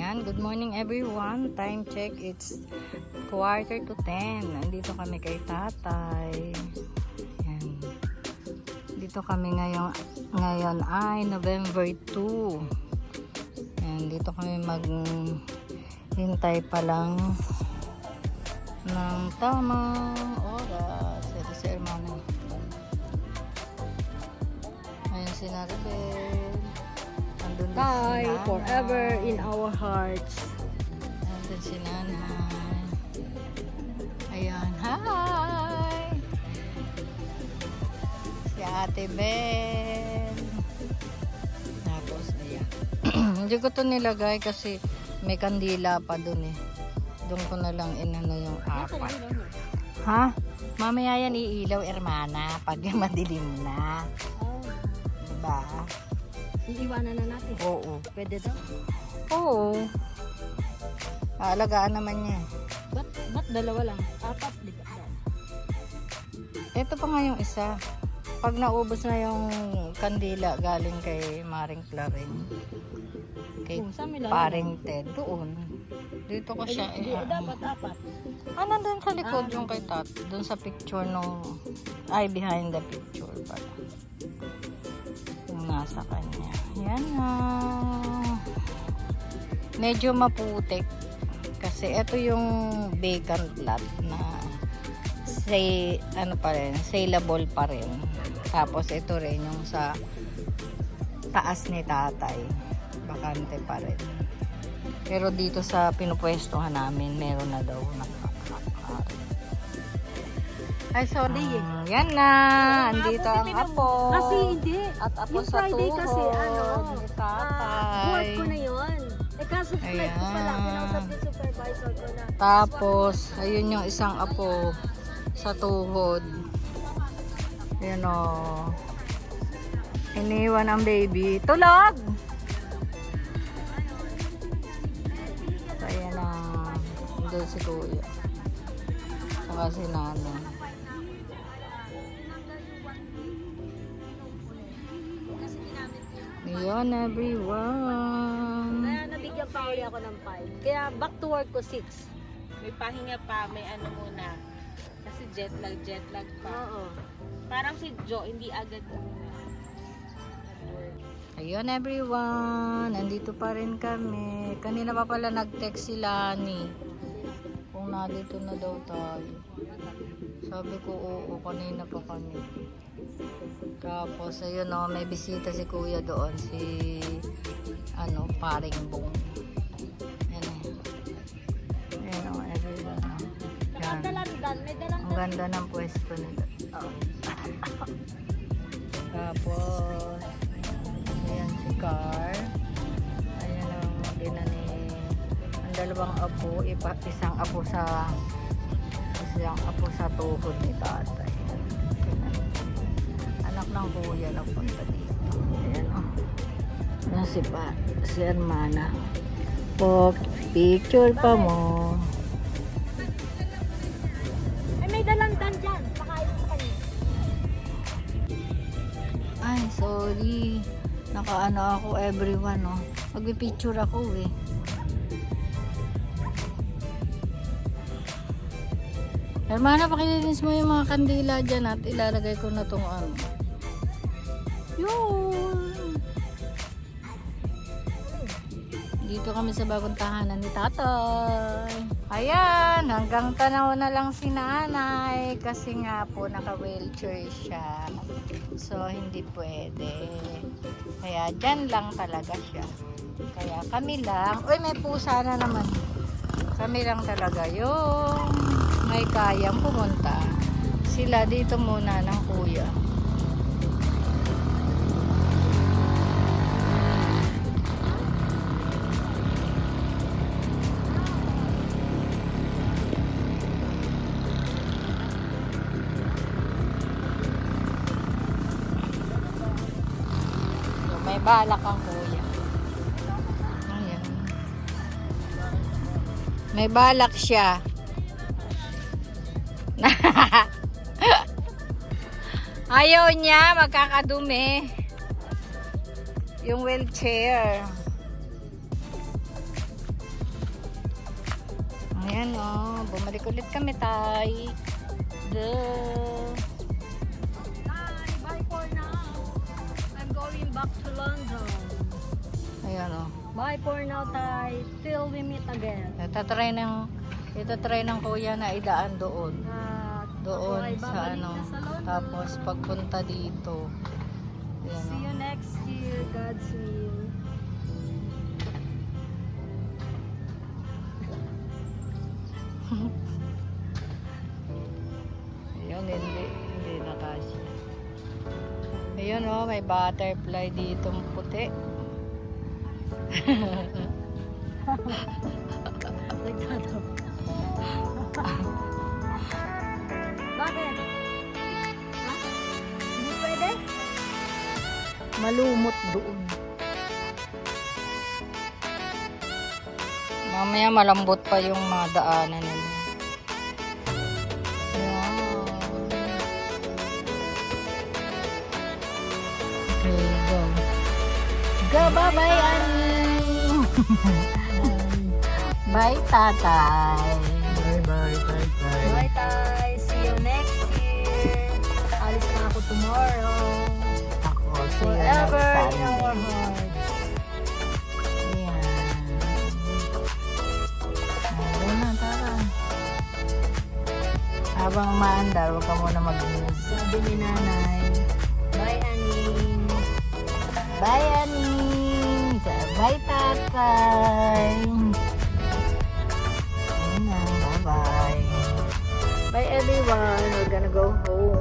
Ayan, good morning everyone. Time check, it's 9:45. Nandito kami kay tatay. Ayan. Dito kami ngayon ay November 2. Ayan, dito kami maghintay pa lang ng tamang oras. Ito si Hermano. Ayan si Naribel. Hi, forever in our hearts. Nandun si nanay. Ayan, hi! Si ate Ben. Tapos, ayan. Hindi ko to nilagay kasi may kandila pa dun eh. Doon ko na lang inano yung apat. Ha? Mamaya yan iilaw, Hermana, pag madilim na. Diba? Iiwanan na natin. Oo. Pwede daw. Oo. Aalagaan naman niya. Ba't dalawa lang? Apat, di ba? Ito pa nga yung isa. Pag naubos na yung kandila galing kay Maring Clarin. Kay Saan may lalagay? Paring Ted. Doon. Dito ko siya. Dapat apat. Nandun sa likod yung kay Tat. Doon sa picture nung... Ay, behind the picture pala. Yung nasa kanya. Yan na. Medyo maputik. Kasi ito yung vacant lot na saleable pa rin. Tapos ito rin yung sa taas ni tatay. Bakante pa rin. Pero dito sa pinupwestuhan namin, meron na daw nakakari. Ay, sorry. Yan na. Andito ang apo. Kasi hindi. At apo Yung sa Friday tuhod. kasi, Ni tatay. work ko na yun. Kaso flight ko pala. Ayan. Kinausap yung supervisor ko na. Tapos, ayun yung isang apo sa tuhod. Ayan o. Iniwan ang baby. Tulog! So, ayan na. Doon si kuya. Saka si nanay. Ayan everyone. Kaya nabigyan pa uli ako ng 5. Kaya back to work ko 6. May pahinga pa, may ano muna. Kasi jet lag pa. Oo. Parang si Joe, hindi agad nag-work. Ayun everyone, nandito pa rin kami. Kanina pa pala nag-text si Lani kung nandito na daw tayo. Sabi ko oo, kanina pa kami. Tapos ayun o, may bisita si kuya doon, si Paring Bong. Ayan o everyone. Yan. May dalang Ang ganda ng pwesto nila. Tapos ayan si Car. Ayan ang ang dalawang apo, isang apo sa tuhod ni tatay. Anak ng kuya nagpunta dito. Ayan o. Ayan si Hermana. Picture pa mo. Ay, may dalandan dyan. Pakain sa kanya. Ay, sorry. Nakaano ako everyone, no. Magpipicture ako, eh. Hermana, pakilinis mo yung mga kandila dyan at ilalagay ko na itong ano. Yun! Dito kami sa bagong tahanan ni tatay. Ayan, hanggang tanaw na lang si nanay kasi nga po naka-wheelchair siya. So, hindi pwede. Kaya dyan lang talaga siya. Kaya kami lang. Uy, may pusa na naman. Kami lang talaga yung may kayang pumunta. Sila dito muna ng kuya. So, may balak ang kuya. Ayan. May balak siya. Ayaw niya, magkakadumi yung wheelchair. Ayan o, bumalik ulit kami tay. Hi, bye for now. I'm going back to London. Ayan o. Bye for now, Tay. Till we meet again. Itatry ng kuya na idaan doon. Ako Doon ay sa babalik ano. na sa London. Tapos pagpunta dito. Ayan See o. you next year, God's will. Ayun, hindi na kasi. Ayun o, may butterfly dito puti. Nagtataw. Bakit? Ha? Hindi pwede? Malumot doon. Mamaya malambot pa yung mga daanan nila. Ayan. Okay, go. Go, bye-bye, Annie. Bye, tatay. Bye, Tay. See you next year. Alis na ako tomorrow. Ako, see you Forever next in our Sunday. hearts. Ayan. Ayun na, tara. Habang maandar, huwag ka muna mag-news. Sabi ni nanay, bye, Annie. Bye, Annie! Bye, tatay! Ayun na, bye-bye. Bye, everyone. We're gonna go home.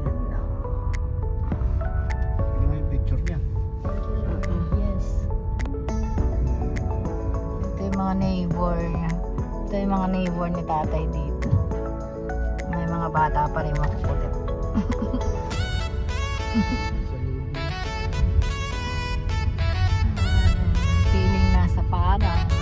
Ayan na. May picture niya. Yes. Ito yung mga neighbor niya. Ito yung mga neighbor ni tatay dito. May mga bata pa rin makukulit. Sa loob. Feeling nasa parang.